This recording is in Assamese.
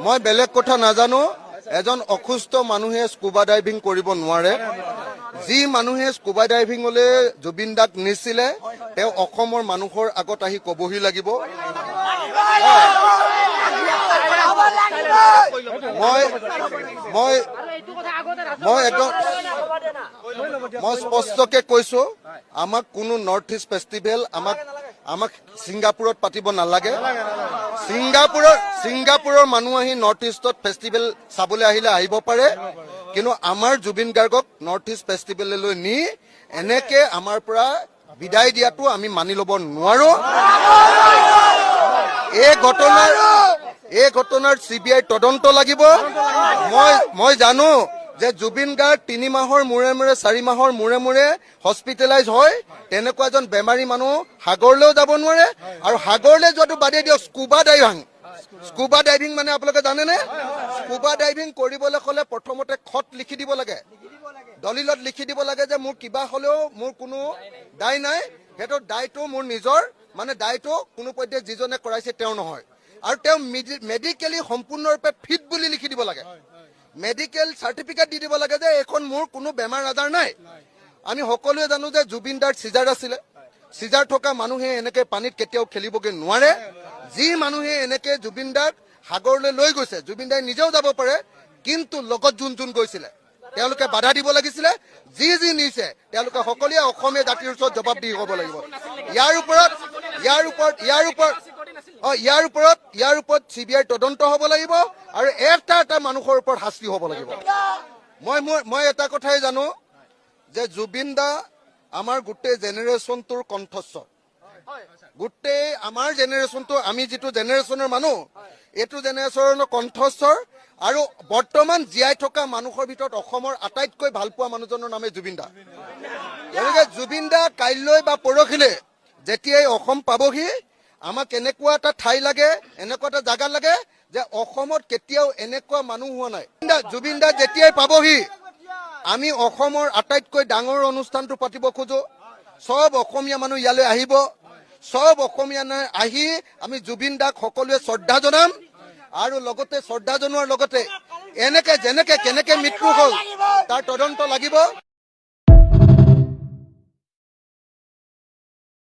মই বেলেগ কথা নাজানো। এজন অসুস্থ মানুহে স্কুবা ডাইভিং কৰিব নোৱাৰে। যি মানুহে স্কুবা ডাইভিংলৈ জুবিন দাক নিছিলে তেওঁ অসমৰ মানুহৰ আগত আহি কবহি লাগিব। মই স্পষ্টকে কৈছো, আমাক কোনো নৰ্থ ইষ্ট ফেষ্টিভেল আমাক ছিংগাপুৰত পাতিব নালাগে। ছিংগাপুৰৰ মানুহ আহি নৰ্থ ইষ্টত ফেষ্টিভেল চাবলৈ আহিলে আহিব পাৰে, কিন্তু আমাৰ জুবিন গাৰ্গক নৰ্থ ইষ্ট ফেষ্টিভেললৈ নি এনেকে আমাৰ পৰা বিদায় দিয়াটো আমি মানি ল'ব নোৱাৰো। এই ঘটনাৰ CBI তদন্ত লাগিব। মই জানো যে জুবিন গাৰ্গ 3 মাহৰ মূৰে মূৰে 4 মাহৰ মূৰে মূৰে হস্পিটেলাইজ হয়। তেনেকুৱা এজন বেমাৰী মানুহ সাগৰলৈও যাব নোৱাৰে। আৰু সাগৰলৈ যোৱাটো বাদেই দিয়ক, স্কুবা ডাইভিং মানে আপোনালোকে জানেনে? স্কুবা ডাইভিং কৰিবলৈ হ'লে প্ৰথমতে খত লিখি দিব লাগে, দলিলত লিখি দিব লাগে যে মোৰ কিবা হ'লেও মোৰ কোনো দায় নাই। সেইটো দায়টো মোৰ নিজৰ, মানে দায়টো কোনো পধ্যে যিজনে কৰাইছে তেওঁ নহয়। আৰু তেওঁ মেডিকেলি সম্পূৰ্ণৰূপে ফিট বুলি লিখি দিব লাগে, মেডিকেল চাৰ্টিফিকেট দি দিব লাগে যে এইখন মোৰ কোনো বেমাৰ আজাৰ নাই। আমি সকলোৱে জানো যে জুবিন দাৰ চিজাৰ আছিলে। চিজাৰ থকা মানুহে এনেকে পানীত কেতিয়াও খেলিবগৈ নোৱাৰে। যি মানুহে এনেকে জুবিন দাক সাগৰলৈ লৈ গৈছে, জুবিন দাই নিজেও যাব পাৰে, কিন্তু লগত যোন গৈছিলে তেওঁলোকে বাধা দিব লাগিছিলে। যি নিছে তেওঁলোকে সকলোৱে অসমীয়া জাতিৰ ওচৰত জবাবদিহি হ'ব লাগিব। ইয়াৰ ওপৰত CBI তদন্ত হ'ব লাগিব আৰু এটা মানুহৰ ওপৰত শাস্তি হ'ব লাগিব। মই এটা কথাই জানো যে জুবিন দা আমাৰ গোটেই জেনেৰেশ্যনটোৰ কণ্ঠস্বৰ। গোটেই আমাৰ জেনেৰেশ্যনটো, আমি যিটো জেনেৰেশ্যনৰ মানুহ, এইটো জেনেৰেশ্যনৰ কণ্ঠস্বৰ। আৰু বৰ্তমান জীয়াই থকা মানুহৰ ভিতৰত অসমৰ আটাইতকৈ ভাল পোৱা মানুহজনৰ নামে জুবিন দা। গতিকে জুবিন দা কাইলৈ বা পৰহিলৈ যেতিয়াই অসম পাবহি, আমাক এনেকুৱা এটা ঠাই লাগে, এনেকুৱা এটা জাগা লাগে যে অসমত কেতিয়াও এনেকুৱা মানুহ হোৱা নাই। জুবিন দা যেতিয়াই পাবহি আমি অসমৰ আটাইতকৈ ডাঙৰ অনুষ্ঠানটো পাতিব খোজো। সব অসমীয়া মানুহ ইয়ালৈ আহিব। সব অসমীয়া আহি আমি জুবিন দাক সকলোৱে শ্ৰদ্ধা জনাম। আৰু লগতে শ্ৰদ্ধা জনোৱাৰ লগতে এনেকে কেনেকে মৃত্যু হ'ল তাৰ তদন্ত লাগিব।